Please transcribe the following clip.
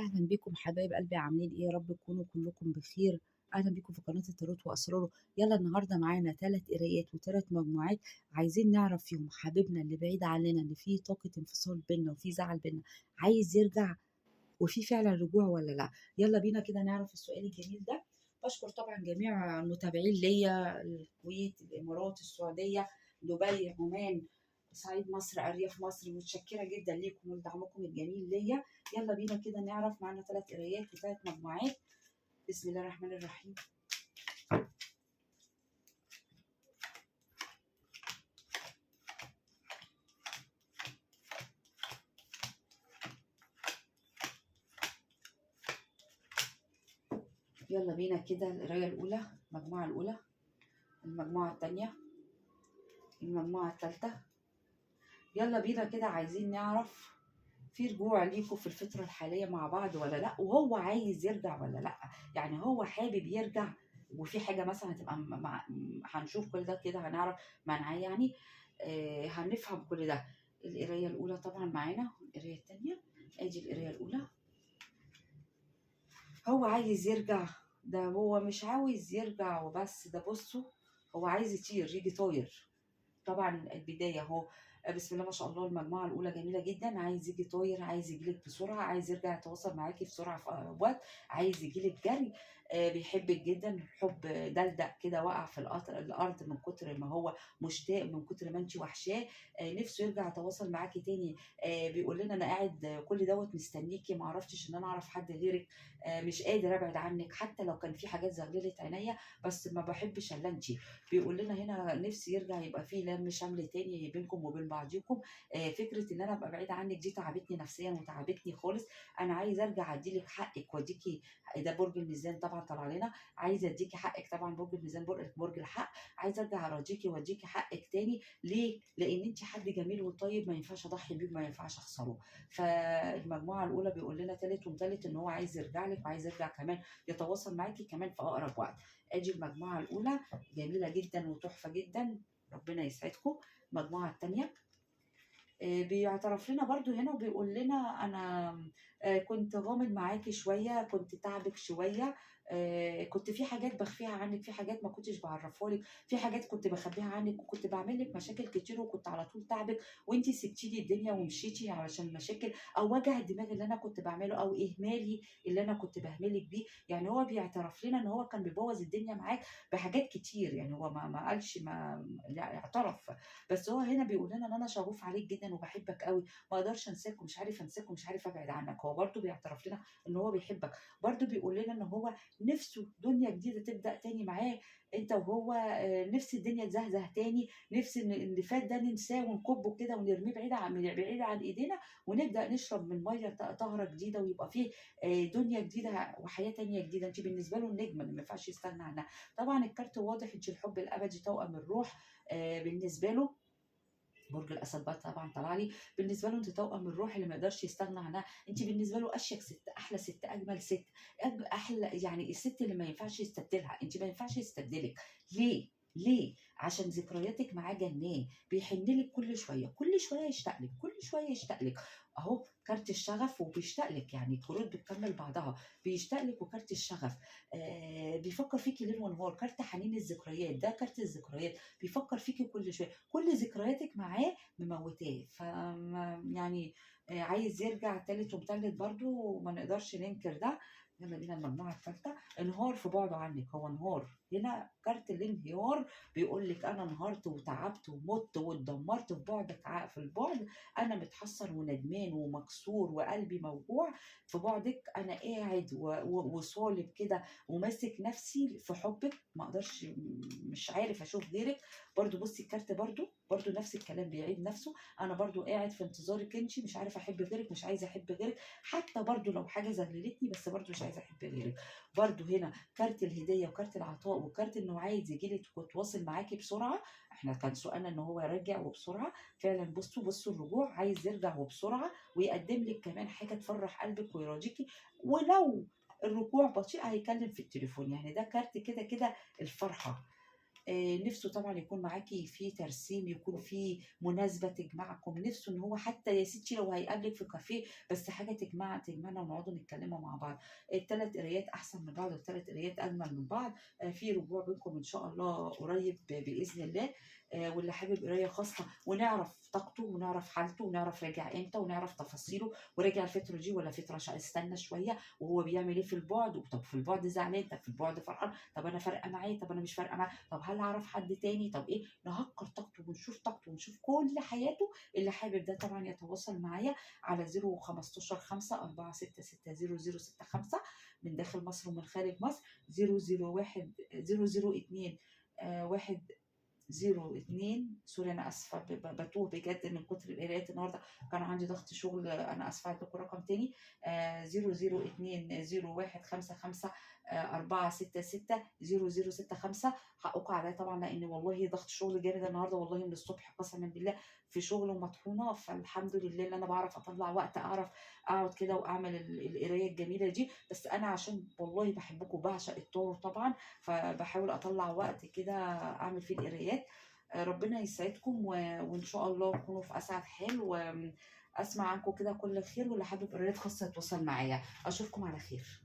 أهلا بيكم حبايب قلبي، عاملين إيه؟ يا رب تكونوا كلكم بخير. أهلا بيكم في قناة التاروت وأسراره. يلا النهاردة معانا 3 قرايات و3 مجموعات، عايزين نعرف فيهم حبيبنا اللي بعيد عننا، اللي فيه طاقة انفصال بينا وفيه زعل بينا، عايز يرجع وفي فعلا رجوع ولا لا. يلا بينا كده نعرف السؤال الجميل ده. بشكر طبعا جميع المتابعين ليا، الكويت، الامارات، السعوديه، دبي، عمان، صعيد مصر، ارياف مصر. متشكره جدا ليكم ولدعمكم الجميل ليا. يلا بينا كده نعرف، معانا 3 قرايات و3 مجموعات. بسم الله الرحمن الرحيم. يلا بينا كده، القرايه الاولى، المجموعه الاولى، المجموعه الثانيه، المجموعه الثالثه. يلا بينا كده، عايزين نعرف في رجوع ليكوا في الفترة الحالية مع بعض ولا لأ، وهو عايز يرجع ولا لأ. يعني هو حابب يرجع، وفي حاجة مثلا هتبقى هنشوف كل ده كده، هنعرف معناه يعني. هنفهم كل ده. القراية الأولى طبعا معانا، القراية التانية. ادي القراية الأولى. هو عايز يرجع، ده هو مش عاوز يرجع وبس، ده بصوا، هو عايز يطير، يجي طاير. طبعا البداية اهو. بسم الله ما شاء الله، المجموعة الأولى جميلة جدا. عايز يجي طاير، عايز يجيلك بسرعة، عايز يرجع يتواصل معاكي بسرعة في أقرب وقت، عايز يجيلك جري. بيحبك جدا حب دلدق كده، وقع في الأرض من كتر ما هو مشتاق، من كتر ما انت وحشاه. نفسه يرجع يتواصل معاكي تاني. بيقول لنا أنا قاعد كل دوت مستنيكي، ما عرفتش إن أنا أعرف حد غيرك. مش قادر أبعد عنك، حتى لو كان في حاجات زغللت عينيا، بس ما بحبش إلا انت. بيقول لنا هنا نفسي يرجع يبقى فيه لم شمل تاني بينكم وبين بعضيكم. فكره ان انا ابقى بعيده عنك دي تعبتني نفسيا وتعبتني خالص. انا عايز ارجع اديلك حقك واديكي. ده برج الميزان طبعا طلع لنا. عايزه اديكي حقك، طبعا برج الميزان برج الحق. عايزه ارجع اراضيكي واديكي حقك تاني. ليه؟ لان انت حد جميل وطيب، ما ينفعش اضحي بيه وما ينفعش اخسره. فالمجموعه الاولى بيقول لنا تالت ومتالت ان هو عايز يرجع لك، وعايز يرجع كمان يتواصل معاكي كمان في اقرب وقت. ادي المجموعه الاولى، جميلة جدا وتحفة جدا، ربنا يسعدكم. المجموعة التانية بيعترف لنا برضو هنا وبيقول لنا أنا كنت غامض معاكي شوية، كنت تعبك شوية. كنت في حاجات بخفيها عنك، في حاجات ما كنتش بعرفها لك، في حاجات كنت بخبيها عنك، وكنت بعمل لك مشاكل كتير، وكنت على طول تعبك، وانتي سبتي لي الدنيا ومشيتي علشان مشاكل او وجع الدماغ اللي انا كنت بعمله، او اهمالي اللي انا كنت بهملك بيه. يعني هو بيعترف لنا ان هو كان بيبوظ الدنيا معاك بحاجات كتير. يعني هو ما قالش، ما يعني اعترف. بس هو هنا بيقول لنا ان انا شغوف عليك جدا وبحبك قوي، ما اقدرش انساك ومش عارف انساك ومش عارف ابعد عنك. هو برضو بيعترف لنا ان هو بيحبك. برضو بيقول لنا ان هو نفسه دنيا جديده تبدا تاني معاه، انت وهو. نفس الدنيا تزهزه تاني، نفس ان اللي فات ده ننساه ونكبه كده ونرميه بعيد عن ايدينا، ونبدا نشرب من ميه طهره جديده، ويبقى فيه دنيا جديده وحياه تانيه جديده. انت بالنسبه له النجمه اللي ما ينفعش يستغنى عنها. طبعا الكارت واضح، انت الحب الابدي، توأم الروح. بالنسبه له برج الاسد بقى طبعا طلع لي. بالنسبه له انت توأم الروح اللي ما يقدرش يستغنى عنها. انت بالنسبه له اشيك ست، احلى ست، اجمل ست، احلى، يعني الست اللي ما ينفعش يستبدلها، انت ما ينفعش يستبدلك. ليه؟ ليه؟ عشان ذكرياتك معاه جنان، بيحن لك كل شويه، كل شويه يشتاق لك، كل شويه يشتاق لك. اهو كارت الشغف وبيشتاق لك، يعني الكروت بتكمل بعضها. بيشتاق لك وكارت الشغف. بيفكر فيكي ليل ونهار. كارت حنين الذكريات، ده كارت الذكريات. بيفكر فيكي كل شويه، كل ذكرياتك معاه مموتاه. يعني عايز يرجع تالت ومتلت برضو، وما نقدرش ننكر ده. يلا بينا المجموعة الثالثة. انهار في بعده عنك، هو انهار هنا، كارت الانهيار. بيقول لك انا انهارت وتعبت ومت واتدمرت في بعدك، في البعد. انا متحسر وندمان ومكسور وقلبي موجوع في بعدك. انا قاعد وصالب كده وماسك نفسي في حبك، ما اقدرش، مش عارف اشوف غيرك. برضو بصي الكارت برضو نفس الكلام بيعيد نفسه. انا برضو قاعد في انتظارك انت، مش عارف احب غيرك، مش عايزه احب غيرك، حتى برضو لو حاجه زغللتني، بس برضو مش عايزه احب غيرك. برضو هنا كارت الهديه وكارت العطاء وكارت انه عايز يجيلك ويتواصل معاكي بسرعه. احنا كان سؤالنا ان هو يرجع وبسرعه. فعلا بصوا الرجوع، عايز يرجع وبسرعه، ويقدم لك كمان حاجه تفرح قلبك ويراضيكي. ولو الرجوع بطيء هيكلم في التليفون، يعني ده كارت كده كده الفرحه. نفسه طبعا يكون معاكي في ترسيم، يكون في مناسبه تجمعكم، نفسه ان هو حتى يا ستي لو هيقابلك في كافيه بس حاجه تجمعنا ونقعدوا نتكلموا مع بعض. الثلاث قرايات احسن من بعض والثلاث قرايات اجمل من بعض. في رجوع بينكم ان شاء الله قريب باذن الله. واللي حابب قرايه خاصه ونعرف طاقته ونعرف حالته ونعرف راجع امتى ونعرف تفاصيله، وراجع الفتره دي ولا فتره استنى شويه، وهو بيعمل ايه في البعد، طب في البعد زعلان، طب في البعد فرحان، طب انا فارقه معاه، طب انا مش فارقه معاه، طب هل اعرف حد تاني، طب ايه، نهكر طاقته ونشوف كل حياته. اللي حابب ده طبعا يتواصل معايا على 015 5 466 0065 من داخل مصر ومن خارج مصر. 001 002 1 02 سوري انا اسفه بتوه بجد من كتر القرايات النهارده، كان عندي ضغط شغل. انا اسفه هديكوا رقم تاني. 002 01 55 466 0065. حقكم عليا طبعا لان والله ضغط شغل جامد النهارده، والله من الصبح قسما بالله في شغل ومطحونه، فالحمد لله ان انا بعرف اطلع وقت اعرف اقعد كده واعمل القرايه الجميله دي. بس انا عشان والله بحبكم وبعشق الطور طبعا، فبحاول اطلع وقت كده اعمل فيه القرايات. ربنا يسعدكم وان شاء الله تكونوا في اسعد حال، واسمع عنكم كده كل خير، واللي حابب قرايات خاصه يتواصل معايا. اشوفكم على خير.